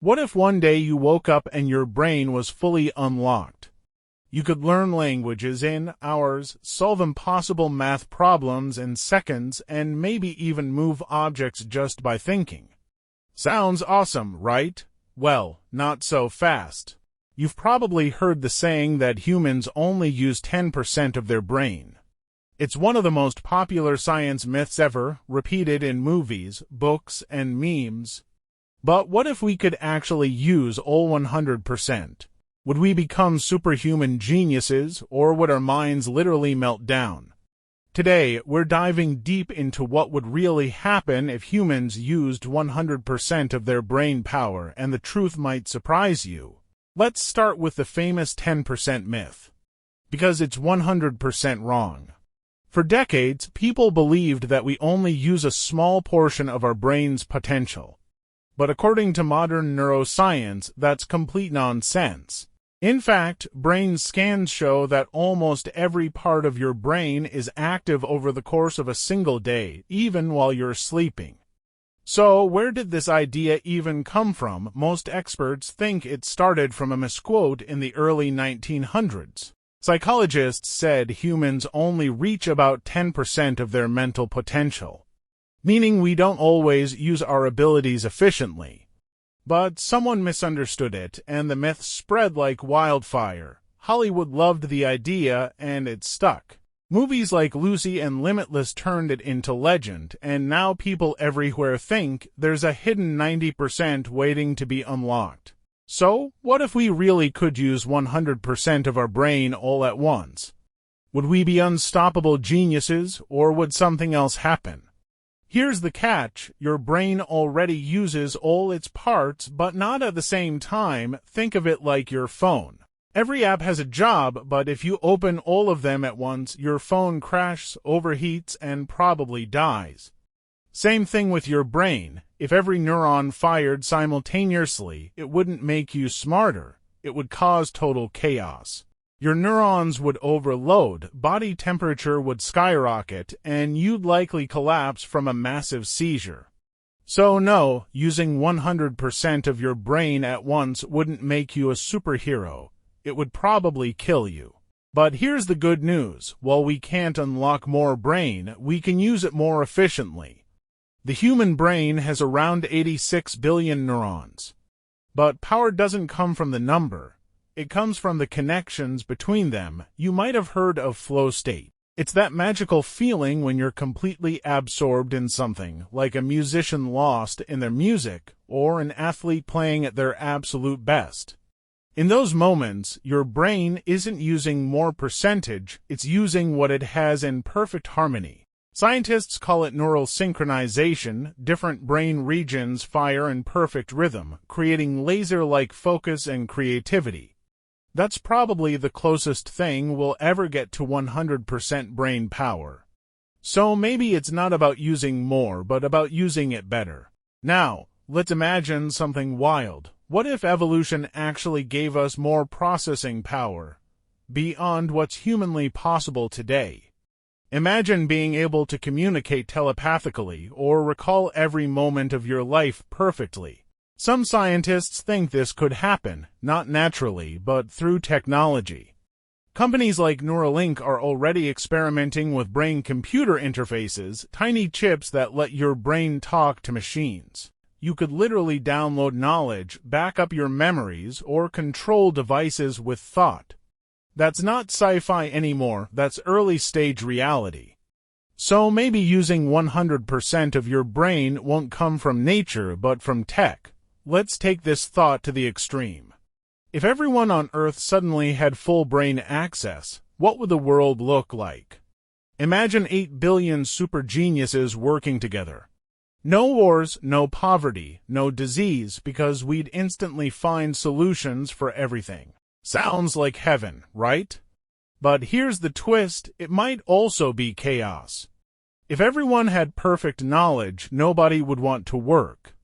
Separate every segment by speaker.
Speaker 1: What if one day you woke up and your brain was fully unlocked? You could learn languages in hours, solve impossible math problems in seconds, and maybe even move objects just by thinking. Sounds awesome, right? Well, not so fast. You've probably heard the saying that humans only use 10% of their brain. It's one of the most popular science myths ever, repeated in movies, books, and memes. But what if we could actually use all 100%? Would we become superhuman geniuses, or would our minds literally melt down? Today, we're diving deep into what would really happen if humans used 100% of their brain power, and the truth might surprise you. Let's start with the famous 10% myth, because it's 100% wrong. For decades, people believed that we only use a small portion of our brain's potential. But according to modern neuroscience, that's complete nonsense. In fact, brain scans show that almost every part of your brain is active over the course of a single day, even while you're sleeping. So, where did this idea even come from? Most experts think it started from a misquote in the early 1900s. Psychologists said humans only reach about 10% of their mental potential, meaning we don't always use our abilities efficiently. But someone misunderstood it, and the myth spread like wildfire. Hollywood loved the idea, and it stuck. Movies like Lucy and Limitless turned it into legend, and now people everywhere think there's a hidden 90% waiting to be unlocked. So, what if we really could use 100% of our brain all at once? Would we be unstoppable geniuses, or would something else happen? Here's the catch: your brain already uses all its parts, but not at the same time. Think of it like your phone. Every app has a job, but if you open all of them at once, your phone crashes, overheats, and probably dies. Same thing with your brain. If every neuron fired simultaneously, it wouldn't make you smarter. It would cause total chaos. Your neurons would overload, body temperature would skyrocket, and you'd likely collapse from a massive seizure. So no, using 100% of your brain at once wouldn't make you a superhero. It would probably kill you. But here's the good news: while we can't unlock more brain, we can use it more efficiently. The human brain has around 86 billion neurons. But power doesn't come from the number. It comes from the connections between them. You might have heard of flow state. It's that magical feeling when you're completely absorbed in something, like a musician lost in their music, or an athlete playing at their absolute best. In those moments, your brain isn't using more percentage, it's using what it has in perfect harmony. Scientists call it neural synchronization. Different brain regions fire in perfect rhythm, creating laser-like focus and creativity. That's probably the closest thing we'll ever get to 100% brain power. So maybe it's not about using more, but about using it better. Now, let's imagine something wild. What if evolution actually gave us more processing power, beyond what's humanly possible today? Imagine being able to communicate telepathically or recall every moment of your life perfectly. Some scientists think this could happen, not naturally, but through technology. Companies like Neuralink are already experimenting with brain-computer interfaces, tiny chips that let your brain talk to machines. You could literally download knowledge, back up your memories, or control devices with thought. That's not sci-fi anymore, that's early-stage reality. So maybe using 100% of your brain won't come from nature, but from tech. Let's take this thought to the extreme. If everyone on Earth suddenly had full brain access, what would the world look like? Imagine 8 billion super geniuses working together. No wars, no poverty, no disease, because we'd instantly find solutions for everything. Sounds like heaven, right? But here's the twist: it might also be chaos. If everyone had perfect knowledge, nobody would want to work.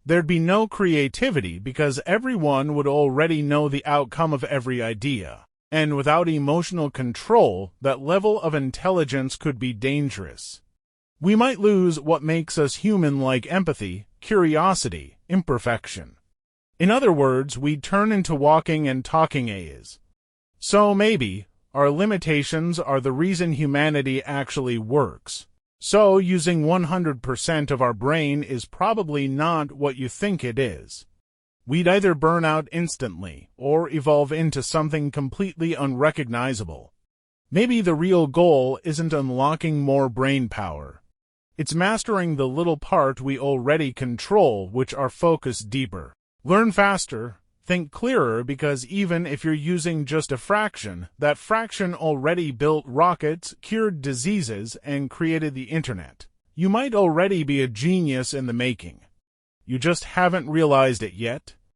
Speaker 1: There'd be no creativity because everyone would already know the outcome of every idea. And without emotional control, that level of intelligence could be dangerous. We might lose what makes us human, like empathy, curiosity, imperfection. In other words, we turn into walking and talking A's. So maybe our limitations are the reason humanity actually works. So using 100% of our brain is probably not what you think it is. We'd either burn out instantly or evolve into something completely unrecognizable. Maybe the real goal isn't unlocking more brain power. It's mastering the little part we already control, which are focused deeper. Learn faster, think clearer, because even if you're using just a fraction, that fraction already built rockets, cured diseases, and created the internet. You might already be a genius in the making. You just haven't realized it yet.